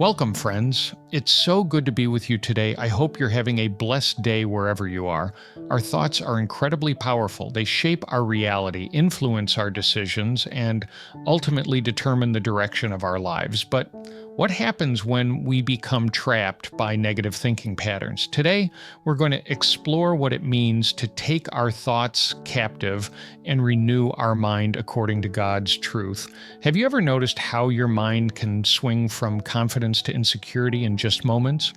Welcome, friends. It's so good to be with you today. I hope you're having a blessed day wherever you are. Our thoughts are incredibly powerful. They shape our reality, influence our decisions, and ultimately determine the direction of our lives. But what happens when we become trapped by negative thinking patterns? Today, we're going to explore what it means to take our thoughts captive and renew our mind according to God's truth. Have you ever noticed how your mind can swing from confidence to insecurity in just moments?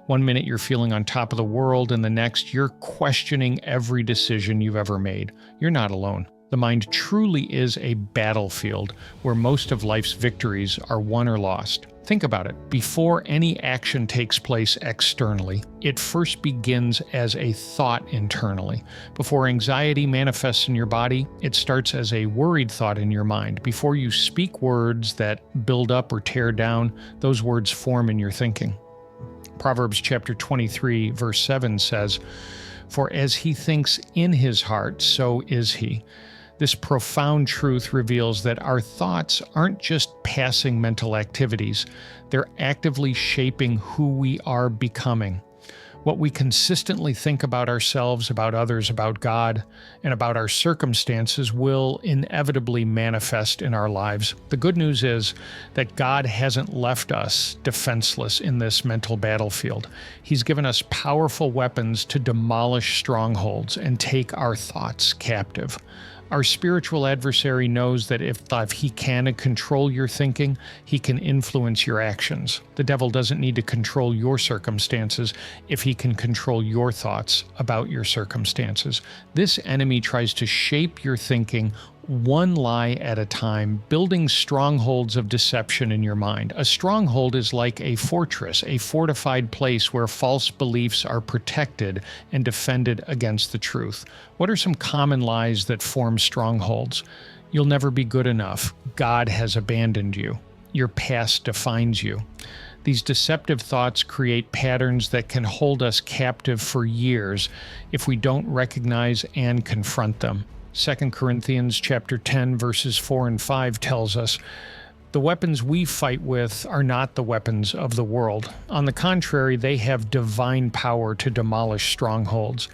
One minute you're feeling on top of the world, and the next you're questioning every decision you've ever made. You're not alone. The mind truly is a battlefield where most of life's victories are won or lost. Think about it. Before any action takes place externally, it first begins as a thought internally. Before anxiety manifests in your body, it starts as a worried thought in your mind. Before you speak words that build up or tear down, those words form in your thinking. Proverbs chapter 23, verse 7 says, "For as he thinks in his heart, so is he." This profound truth reveals that our thoughts aren't just passing mental activities, they're actively shaping who we are becoming. What we consistently think about ourselves, about others, about God, and about our circumstances will inevitably manifest in our lives. The good news is that God hasn't left us defenseless in this mental battlefield. He's given us powerful weapons to demolish strongholds and take our thoughts captive. Our spiritual adversary knows that if he can control your thinking, he can influence your actions. The devil doesn't need to control your circumstances if he can control your thoughts about your circumstances. This enemy tries to shape your thinking one lie at a time, building strongholds of deception in your mind. A stronghold is like a fortress, a fortified place where false beliefs are protected and defended against the truth. What are some common lies that form strongholds? You'll never be good enough. God has abandoned you. Your past defines you. These deceptive thoughts create patterns that can hold us captive for years if we don't recognize and confront them. 2 Corinthians chapter 10, verses 4 and 5 tells us, "The weapons we fight with are not the weapons of the world. On the contrary, they have divine power to demolish strongholds.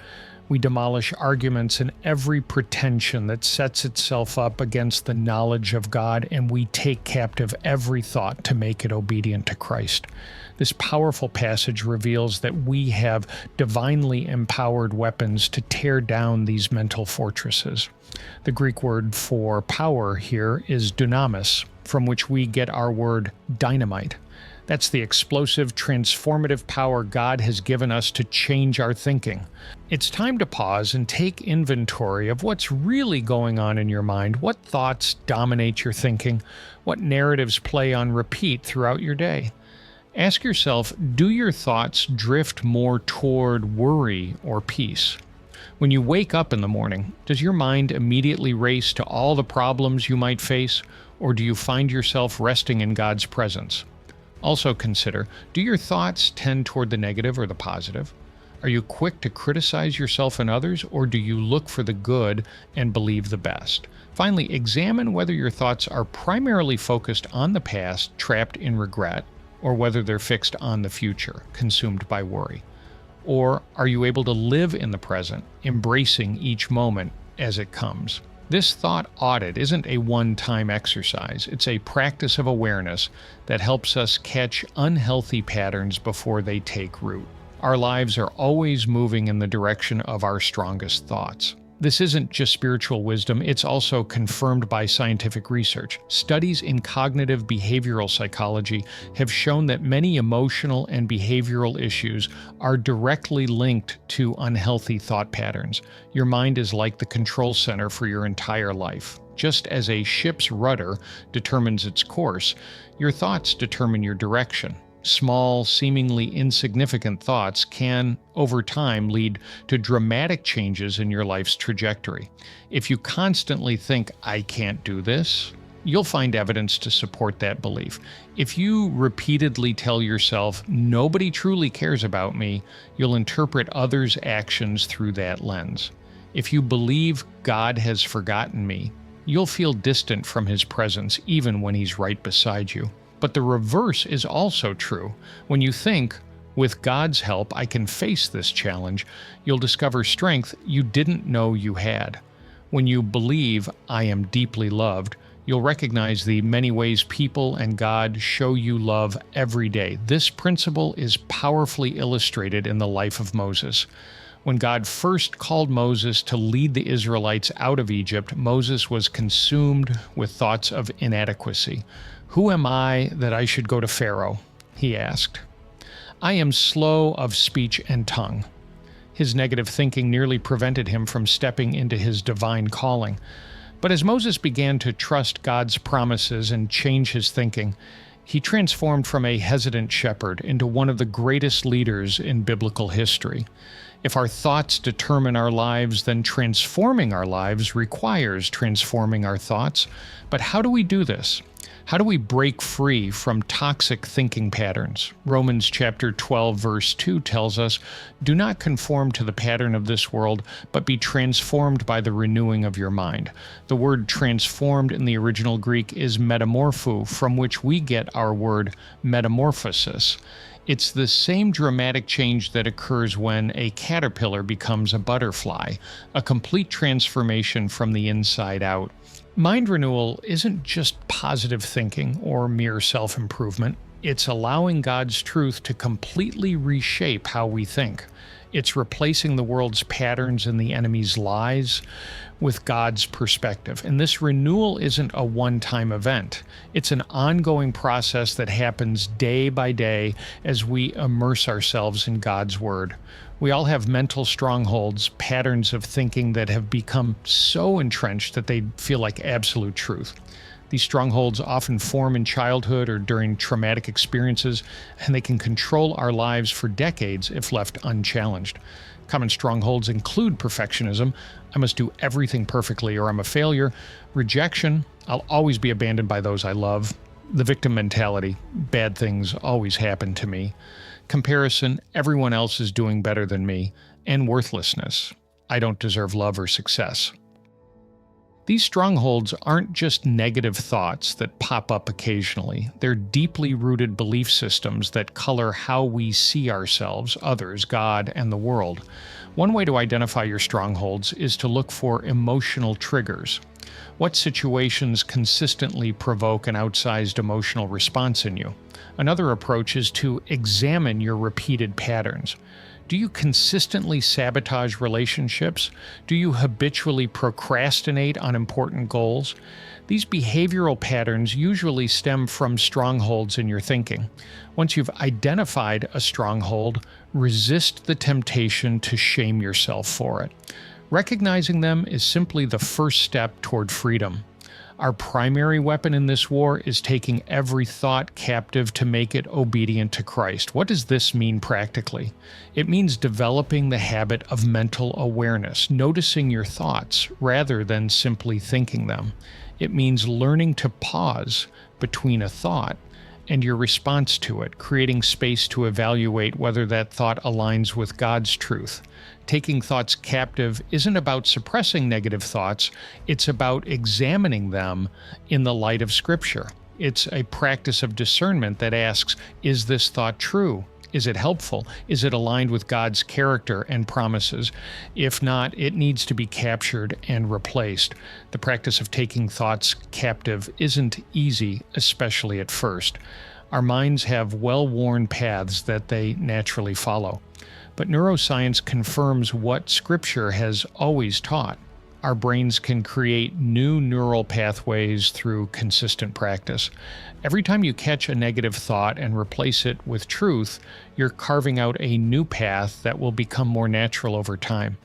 We demolish arguments and every pretension that sets itself up against the knowledge of God, and we take captive every thought to make it obedient to Christ." This powerful passage reveals that we have divinely empowered weapons to tear down these mental fortresses. The Greek word for power here is dunamis, from which we get our word dynamite. That's the explosive, transformative power God has given us to change our thinking. It's time to pause and take inventory of what's really going on in your mind. What thoughts dominate your thinking? What narratives play on repeat throughout your day? Ask yourself, do your thoughts drift more toward worry or peace? When you wake up in the morning, does your mind immediately race to all the problems you might face, or do you find yourself resting in God's presence? Also consider, do your thoughts tend toward the negative or the positive? Are you quick to criticize yourself and others, or do you look for the good and believe the best? Finally, examine whether your thoughts are primarily focused on the past, trapped in regret, or whether they're fixed on the future, consumed by worry. Or are you able to live in the present, embracing each moment as it comes? This thought audit isn't a one-time exercise. It's a practice of awareness that helps us catch unhealthy patterns before they take root. Our lives are always moving in the direction of our strongest thoughts. This isn't just spiritual wisdom, it's also confirmed by scientific research. Studies in cognitive behavioral psychology have shown that many emotional and behavioral issues are directly linked to unhealthy thought patterns. Your mind is like the control center for your entire life. Just as a ship's rudder determines its course, your thoughts determine your direction. Small, seemingly insignificant thoughts can, over time, lead to dramatic changes in your life's trajectory. If you constantly think, "I can't do this," you'll find evidence to support that belief. If you repeatedly tell yourself, "Nobody truly cares about me," you'll interpret others' actions through that lens. If you believe God has forgotten me, you'll feel distant from His presence even when He's right beside you. But the reverse is also true. When you think, with God's help, I can face this challenge, you'll discover strength you didn't know you had. When you believe, I am deeply loved, you'll recognize the many ways people and God show you love every day. This principle is powerfully illustrated in the life of Moses. When God first called Moses to lead the Israelites out of Egypt, Moses was consumed with thoughts of inadequacy. "Who am I that I should go to Pharaoh?" he asked. "I am slow of speech and tongue." His negative thinking nearly prevented him from stepping into his divine calling. But as Moses began to trust God's promises and change his thinking, he transformed from a hesitant shepherd into one of the greatest leaders in biblical history. If our thoughts determine our lives, then transforming our lives requires transforming our thoughts. But how do we do this? How do we break free from toxic thinking patterns? Romans chapter 12, verse 2 tells us, "Do not conform to the pattern of this world, but be transformed by the renewing of your mind." The word transformed in the original Greek is metamorpho, from which we get our word metamorphosis. It's the same dramatic change that occurs when a caterpillar becomes a butterfly, a complete transformation from the inside out. Mind renewal isn't just positive thinking or mere self-improvement. It's allowing God's truth to completely reshape how we think. It's replacing the world's patterns and the enemy's lies with God's perspective. And this renewal isn't a one-time event. It's an ongoing process that happens day by day as we immerse ourselves in God's Word. We all have mental strongholds, patterns of thinking that have become so entrenched that they feel like absolute truth. These strongholds often form in childhood or during traumatic experiences, and they can control our lives for decades if left unchallenged. Common strongholds include perfectionism. I must do everything perfectly or I'm a failure. Rejection. I'll always be abandoned by those I love. The victim mentality. Bad things always happen to me. Comparison. Everyone else is doing better than me. And worthlessness. I don't deserve love or success. These strongholds aren't just negative thoughts that pop up occasionally. They're deeply rooted belief systems that color how we see ourselves, others, God, and the world. One way to identify your strongholds is to look for emotional triggers. What situations consistently provoke an outsized emotional response in you? Another approach is to examine your repeated patterns. Do you consistently sabotage relationships? Do you habitually procrastinate on important goals? These behavioral patterns usually stem from strongholds in your thinking. Once you've identified a stronghold, resist the temptation to shame yourself for it. Recognizing them is simply the first step toward freedom. Our primary weapon in this war is taking every thought captive to make it obedient to Christ. What does this mean practically? It means developing the habit of mental awareness, noticing your thoughts rather than simply thinking them. It means learning to pause between a thought and your response to it, creating space to evaluate whether that thought aligns with God's truth. Taking thoughts captive isn't about suppressing negative thoughts, it's about examining them in the light of Scripture. It's a practice of discernment that asks, is this thought true? Is it helpful? Is it aligned with God's character and promises? If not, it needs to be captured and replaced. The practice of taking thoughts captive isn't easy, especially at first. Our minds have well-worn paths that they naturally follow. But neuroscience confirms what Scripture has always taught. Our brains can create new neural pathways through consistent practice. Every time you catch a negative thought and replace it with truth, you're carving out a new path that will become more natural over time.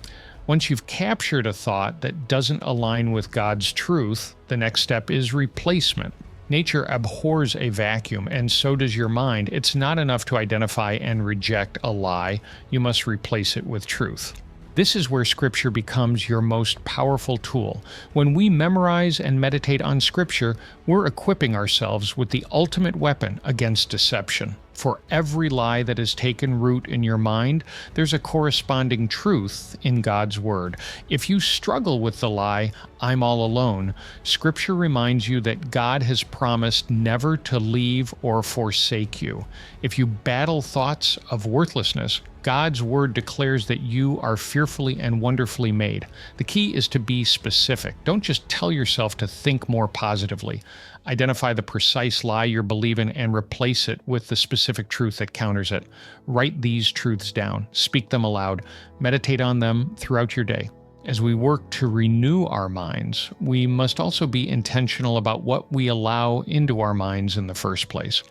Once you've captured a thought that doesn't align with God's truth, the next step is replacement. Nature abhors a vacuum, and so does your mind. It's not enough to identify and reject a lie. You must replace it with truth. This is where Scripture becomes your most powerful tool. When we memorize and meditate on Scripture, we're equipping ourselves with the ultimate weapon against deception. For every lie that has taken root in your mind, there's a corresponding truth in God's Word. If you struggle with the lie, "I'm all alone," Scripture reminds you that God has promised never to leave or forsake you. If you battle thoughts of worthlessness, God's Word declares that you are fearfully and wonderfully made. The key is to be specific. Don't just tell yourself to think more positively. Identify the precise lie you're believing and replace it with the specific truth that counters it. Write these truths down. Speak them aloud. Meditate on them throughout your day. As we work to renew our minds, we must also be intentional about what we allow into our minds in the first place.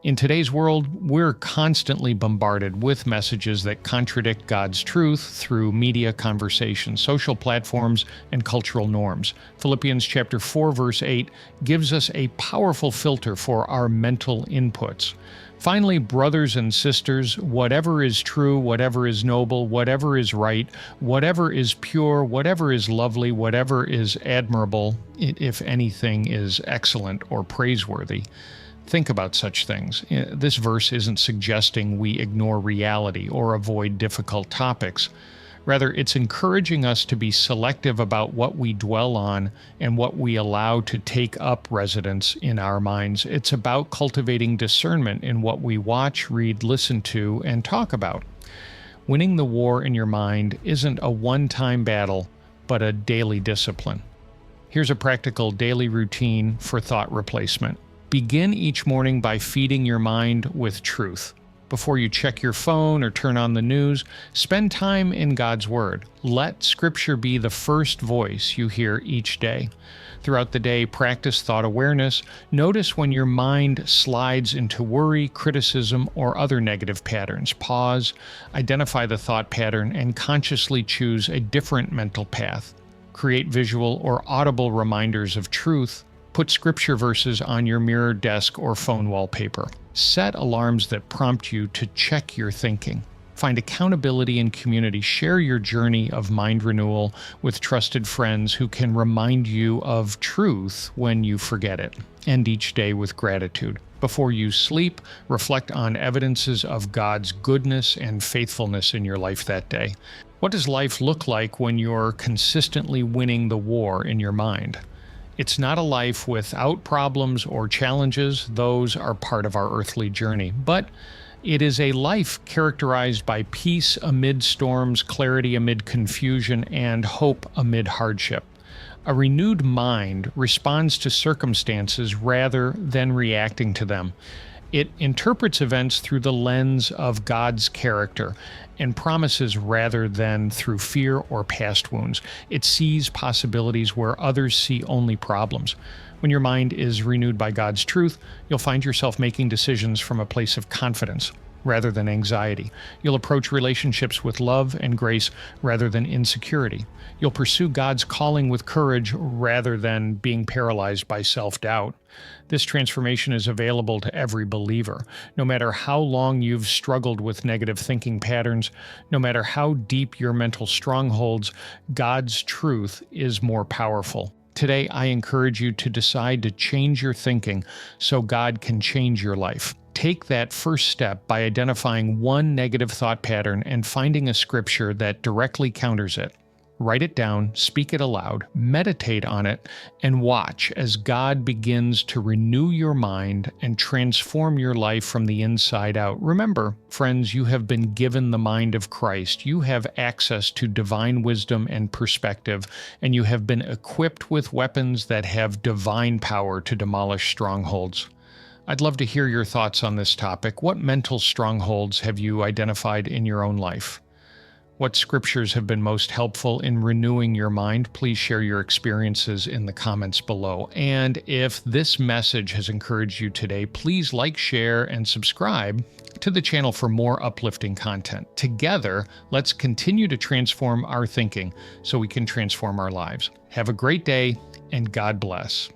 In today's world, we're constantly bombarded with messages that contradict God's truth through media conversation, social platforms, and cultural norms. Philippians chapter 4, verse 8 gives us a powerful filter for our mental inputs. Finally, brothers and sisters, whatever is true, whatever is noble, whatever is right, whatever is pure, whatever is lovely, whatever is admirable, if anything is excellent or praiseworthy, think about such things. This verse isn't suggesting we ignore reality or avoid difficult topics. Rather, it's encouraging us to be selective about what we dwell on and what we allow to take up residence in our minds. It's about cultivating discernment in what we watch, read, listen to, and talk about. Winning the war in your mind isn't a one-time battle, but a daily discipline. Here's a practical daily routine for thought replacement. Begin each morning by feeding your mind with truth. Before you check your phone or turn on the news, spend time in God's Word. Let Scripture be the first voice you hear each day. Throughout the day, practice thought awareness. Notice when your mind slides into worry, criticism, or other negative patterns. Pause, identify the thought pattern, and consciously choose a different mental path. Create visual or audible reminders of truth. Put scripture verses on your mirror, desk, or phone wallpaper. Set alarms that prompt you to check your thinking. Find accountability in community. Share your journey of mind renewal with trusted friends who can remind you of truth when you forget it. End each day with gratitude. Before you sleep, reflect on evidences of God's goodness and faithfulness in your life that day. What does life look like when you're consistently winning the war in your mind? It's not a life without problems or challenges. Those are part of our earthly journey. But it is a life characterized by peace amid storms, clarity amid confusion, and hope amid hardship. A renewed mind responds to circumstances rather than reacting to them. It interprets events through the lens of God's character and promises rather than through fear or past wounds. It sees possibilities where others see only problems. When your mind is renewed by God's truth, you'll find yourself making decisions from a place of confidence rather than anxiety. You'll approach relationships with love and grace rather than insecurity. You'll pursue God's calling with courage rather than being paralyzed by self-doubt. This transformation is available to every believer. No matter how long you've struggled with negative thinking patterns, no matter how deep your mental strongholds, God's truth is more powerful. Today, I encourage you to decide to change your thinking so God can change your life. Take that first step by identifying one negative thought pattern and finding a scripture that directly counters it. Write it down, speak it aloud, meditate on it, and watch as God begins to renew your mind and transform your life from the inside out. Remember, friends, you have been given the mind of Christ. You have access to divine wisdom and perspective, and you have been equipped with weapons that have divine power to demolish strongholds. I'd love to hear your thoughts on this topic. What mental strongholds have you identified in your own life? What scriptures have been most helpful in renewing your mind? Please share your experiences in the comments below. And if this message has encouraged you today, please like, share, and subscribe to the channel for more uplifting content. Together, let's continue to transform our thinking so we can transform our lives. Have a great day, and God bless.